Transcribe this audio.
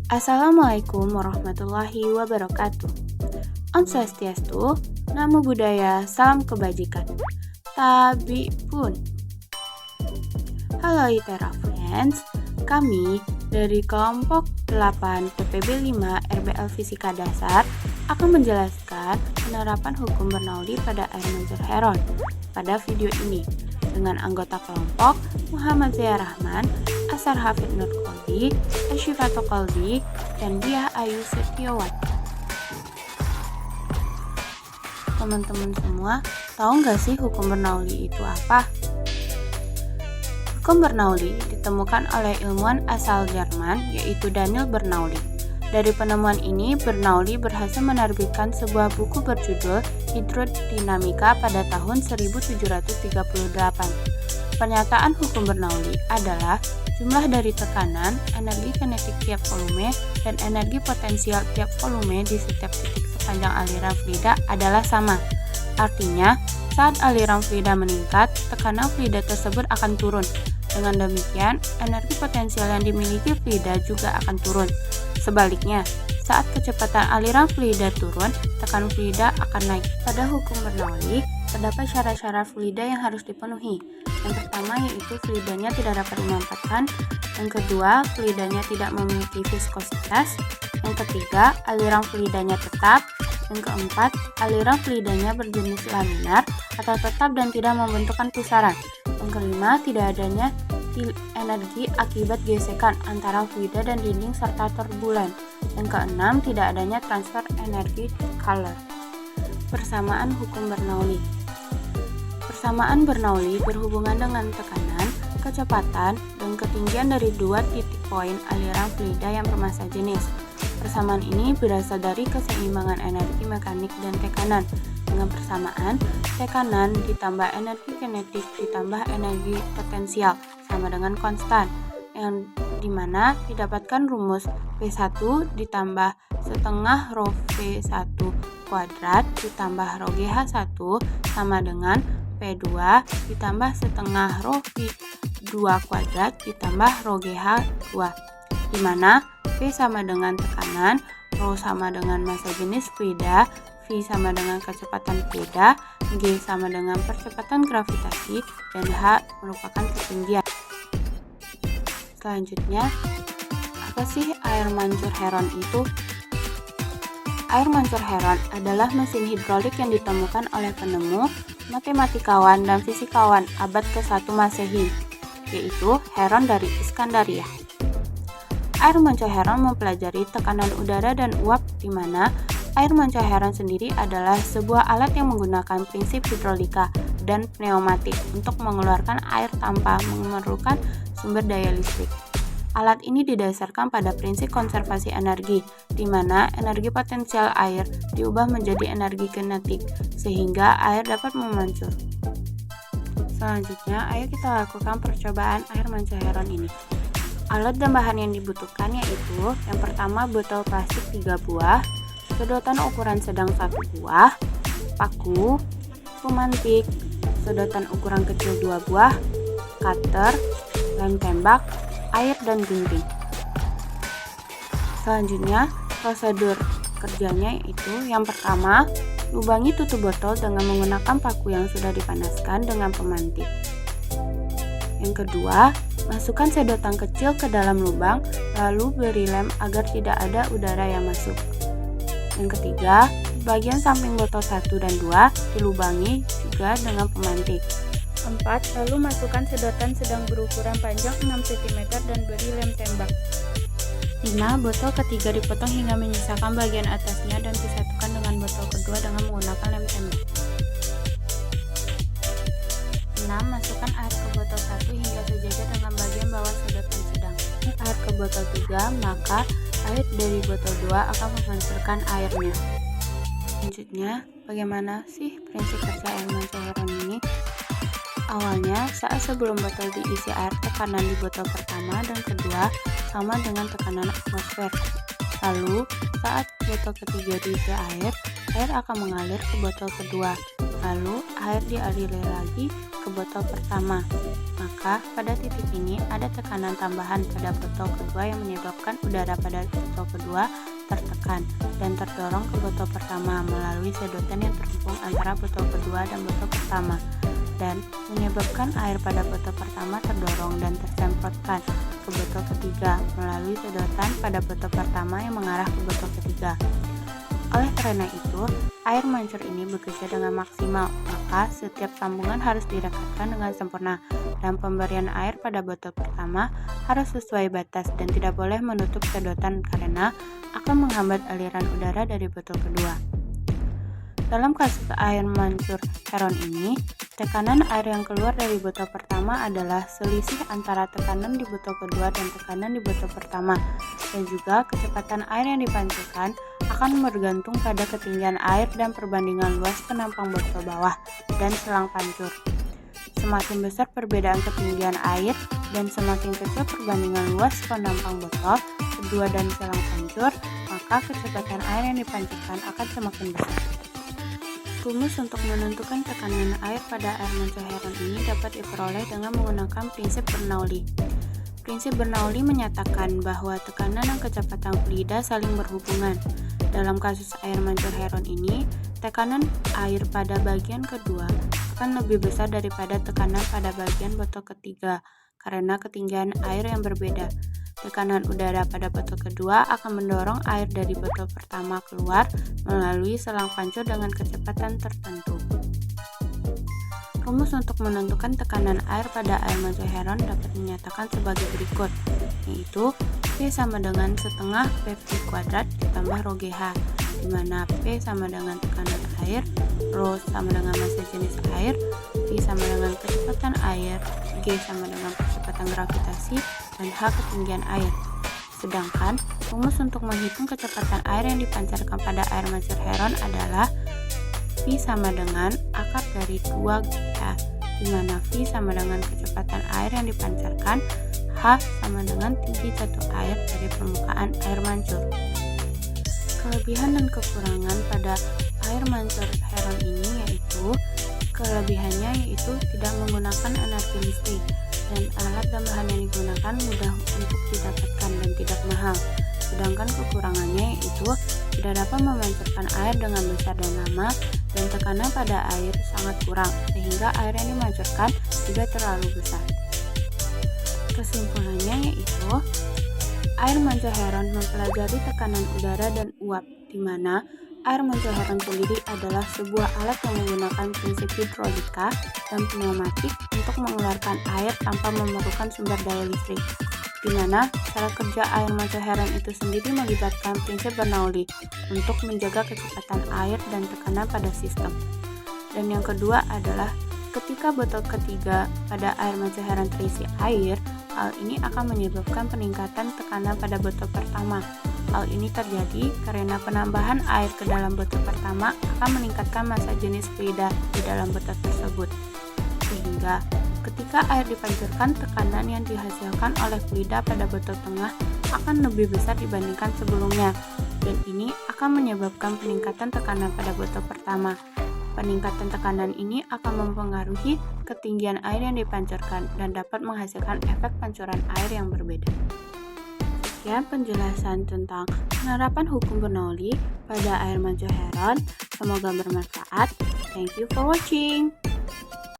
Assalamualaikum warahmatullahi wabarakatuh. Om Swastiastu, Namo Buddhaya, Salam Kebajikan. Tabi pun. Halo ITERA Friends, kami dari kelompok 8 TPB 5 RBL Fisika Dasar akan menjelaskan penerapan hukum Bernoulli pada air mancur heron pada video ini dengan anggota kelompok Muhammad Zia Rahman, Asar Hafid Nur Koldi, Asyifato Koldi, dan Diah Ayu Setiawati. Teman-teman semua, tahu nggak sih hukum Bernoulli itu apa? Hukum Bernoulli ditemukan oleh ilmuwan asal Jerman, yaitu Daniel Bernoulli. Dari penemuan ini, Bernoulli berhasil menerbitkan sebuah buku berjudul Hidrodinamika pada tahun 1738. Pernyataan hukum Bernoulli adalah jumlah dari tekanan, energi kinetik tiap volume, dan energi potensial tiap volume di setiap titik sepanjang aliran fluida adalah sama. Artinya, saat aliran fluida meningkat, tekanan fluida tersebut akan turun. Dengan demikian, energi potensial yang dimiliki fluida juga akan turun. Sebaliknya, saat kecepatan aliran fluida turun, tekanan fluida akan naik. Pada hukum Bernoulli, terdapat syarat-syarat fluida yang harus dipenuhi. Yang pertama yaitu fluidanya tidak dapat dimampatkan. Yang kedua, fluidanya tidak memiliki viskositas. Yang ketiga, aliran fluidanya tetap. Yang keempat, aliran fluidanya berjenis laminar atau tetap dan tidak membentukkan pusaran. Yang kelima, tidak adanya energi akibat gesekan antara fluida dan dinding serta turbulen. Yang keenam, tidak adanya transfer energi color. Persamaan hukum Bernoulli. Persamaan Bernoulli berhubungan dengan tekanan, kecepatan, dan ketinggian dari dua titik poin aliran fluida yang bermassa jenis. Persamaan ini berasal dari keseimbangan energi mekanik dan tekanan. Dengan persamaan, tekanan ditambah energi kinetik ditambah energi potensial sama dengan konstan, yang dimana didapatkan rumus P1 ditambah setengah rho V1 kuadrat ditambah rho GH1 sama dengan P2 ditambah setengah rho V2 kuadrat ditambah rho GH2, dimana P sama dengan tekanan, rho sama dengan massa jenis fluida, V sama dengan kecepatan fluida, G sama dengan percepatan gravitasi, dan H merupakan ketinggian. Selanjutnya, apa sih air mancur heron itu? Air mancur heron adalah mesin hidrolik yang ditemukan oleh penemu, matematikawan, dan fisikawan abad ke-1 Masehi, yaitu Heron dari Iskandaria. Air mancur heron mempelajari tekanan udara dan uap, di mana air mancur heron sendiri adalah sebuah alat yang menggunakan prinsip hidrolika dan pneumatik untuk mengeluarkan air tanpa memerlukan sumber daya listrik. Alat ini didasarkan pada prinsip konservasi energi, di mana energi potensial air diubah menjadi energi kinetik, sehingga air dapat memancur. Selanjutnya, ayo kita lakukan percobaan air mancur heron ini. Alat dan bahan yang dibutuhkan yaitu yang pertama botol plastik 3 buah, sedotan ukuran sedang 1 buah, paku, pemantik, sedotan ukuran kecil 2 buah, cutter, lem tembak, air, dan gunting. Selanjutnya, prosedur kerjanya yaitu yang pertama, lubangi tutup botol dengan menggunakan paku yang sudah dipanaskan dengan pemantik. Yang kedua, masukkan sedotan kecil ke dalam lubang, lalu beri lem agar tidak ada udara yang masuk. Yang ketiga, bagian samping botol 1 dan 2 dilubangi juga dengan pemantik. 4. Lalu masukkan sedotan sedang berukuran panjang 6 cm dan beri lem tembak. 5. Botol ketiga dipotong hingga menyisakan bagian atasnya dan disatukan dengan botol kedua dengan menggunakan lem tembak. 6. Masukkan air ke botol 1 hingga sejajar dengan bagian bawah sedotan sedang. Air ke botol 3, maka air dari botol 2 akan menghancurkan airnya. Selanjutnya, bagaimana sih prinsip kerja air mancur heron ini? Awalnya, saat sebelum botol diisi air, tekanan di botol pertama dan kedua sama dengan tekanan atmosfer. Lalu, saat botol ketiga diisi air, air akan mengalir ke botol kedua. Lalu, air dialiri lagi ke botol pertama. Maka, pada titik ini ada tekanan tambahan pada botol kedua yang menyebabkan udara pada botol kedua tertekan dan terdorong ke botol pertama melalui sedotan yang terhubung antara botol kedua dan botol pertama, dan menyebabkan air pada botol pertama terdorong dan tersemprotkan ke botol ketiga melalui sedotan pada botol pertama yang mengarah ke botol ketiga. Oleh karena itu, air mancur ini bekerja dengan maksimal, maka setiap sambungan harus direkatkan dengan sempurna dan pemberian air pada botol pertama harus sesuai batas dan tidak boleh menutup sedotan karena akan menghambat aliran udara dari botol kedua. Dalam kasus air mancur Heron ini, tekanan air yang keluar dari botol pertama adalah selisih antara tekanan di botol kedua dan tekanan di botol pertama, dan juga kecepatan air yang dipancarkan akan bergantung pada ketinggian air dan perbandingan luas penampang botol bawah dan selang pancur. Semakin besar perbedaan ketinggian air dan semakin kecil perbandingan luas penampang botol kedua dan selang pancur, maka kecepatan air yang dipancarkan akan semakin besar. Rumus untuk menentukan tekanan air pada air mancur Heron ini dapat diperoleh dengan menggunakan prinsip Bernoulli. Prinsip Bernoulli menyatakan bahwa tekanan dan kecepatan fluida saling berhubungan. Dalam kasus air mancur Heron ini, tekanan air pada bagian kedua akan lebih besar daripada tekanan pada bagian botol ketiga karena ketinggian air yang berbeda. Tekanan udara pada botol kedua akan mendorong air dari botol pertama keluar melalui selang pancur dengan kecepatan tertentu. Rumus untuk menentukan tekanan air pada air mancur Heron dapat dinyatakan sebagai berikut, yaitu P sama dengan setengah PV kuadrat ditambah rho GH, di mana P sama dengan tekanan air, rho sama dengan massa jenis air, V sama dengan kecepatan air, G sama dengan kecepatan gravitasi, dan H ketinggian air. Sedangkan rumus untuk menghitung kecepatan air yang dipancarkan pada air mancur Heron adalah V sama dengan akar dari 2G, di mana V sama dengan kecepatan air yang dipancarkan, H sama dengan tinggi jatuh air dari permukaan air mancur. Kelebihan dan kekurangan pada air mancur Heron ini yaitu kelebihannya yaitu tidak menggunakan energi listrik dan alat dan bahan yang digunakan mudah untuk didapatkan dan tidak mahal. Sedangkan kekurangannya yaitu tidak dapat memancarkan air dengan besar dan lama dan tekanan pada air sangat kurang sehingga air yang dimancurkan tidak terlalu besar. Kesimpulannya yaitu air mancur Heron mempelajari tekanan udara dan uap, di mana air mancur Heron sendiri adalah sebuah alat yang menggunakan prinsip hidrolika dan pneumatik untuk mengeluarkan air tanpa memerlukan sumber daya listrik, di mana cara kerja air mancur Heron itu sendiri melibatkan prinsip Bernoulli untuk menjaga kecepatan air dan tekanan pada sistem. Dan yang kedua adalah ketika botol ketiga pada air mancur Heron terisi air, hal ini akan menyebabkan peningkatan tekanan pada botol pertama. Hal ini terjadi karena penambahan air ke dalam botol pertama akan meningkatkan massa jenis fluida di dalam botol tersebut. Sehingga ketika air dipancurkan, tekanan yang dihasilkan oleh fluida pada botol tengah akan lebih besar dibandingkan sebelumnya, dan ini akan menyebabkan peningkatan tekanan pada botol pertama. Peningkatan tekanan ini akan mempengaruhi ketinggian air yang dipancurkan dan dapat menghasilkan efek pancuran air yang berbeda. Sekian penjelasan tentang penerapan hukum Bernoulli pada air mancur Heron. Semoga bermanfaat. Thank you for watching.